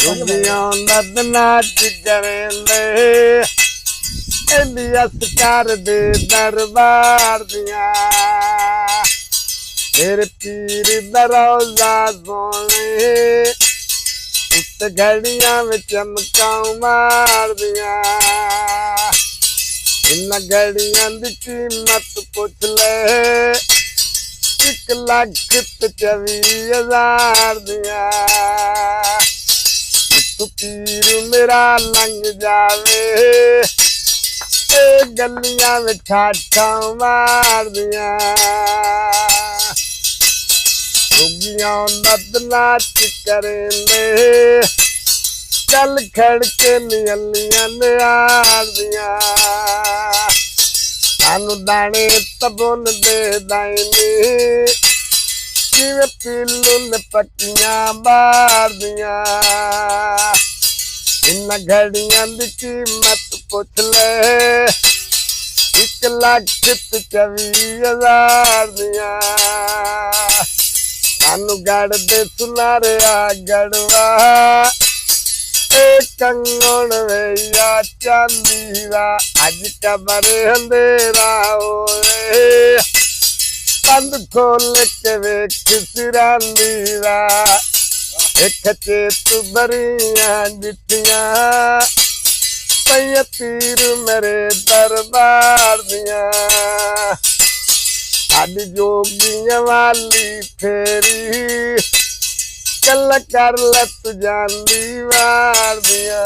ਰੁਗੀਆਂ ਨਦਨਾ ਚਿਗਰੇਂਦੇ India ਸਰਕਾਰ ਦੇ ਦਰਬਾਰ ਦੀਆਂ तेरे पीर दरोजा सोने उत घड़िया में चमकाऊ मार दिया इन घड़िया की कीमत पूछ ले 1,24,000 दिया तू पीर मेरा लंघ जावे गलिया में ठाठा मार दिया रुगियां नदना चिकरेंदे चल खड़ के नियलियां नियार दिया सानू दाने तबुन दे दाइनी जिवें पीलू ने पक्कियां बार दिया इन घड़ियां दी कीमत पुछ ले 1,24,000 दिया सानू गढ़ दे सुनारिया गढ़वा कंगण वैया चांदी दा अज कबर अंधेरा होए बंद खोल के वेख सिरांदी दा एक चेत बरिया जिठिया पई पीर मेरे दरबार दिया साडी जोगियां वाली फेरी कल कर लत जांदी वार दिया।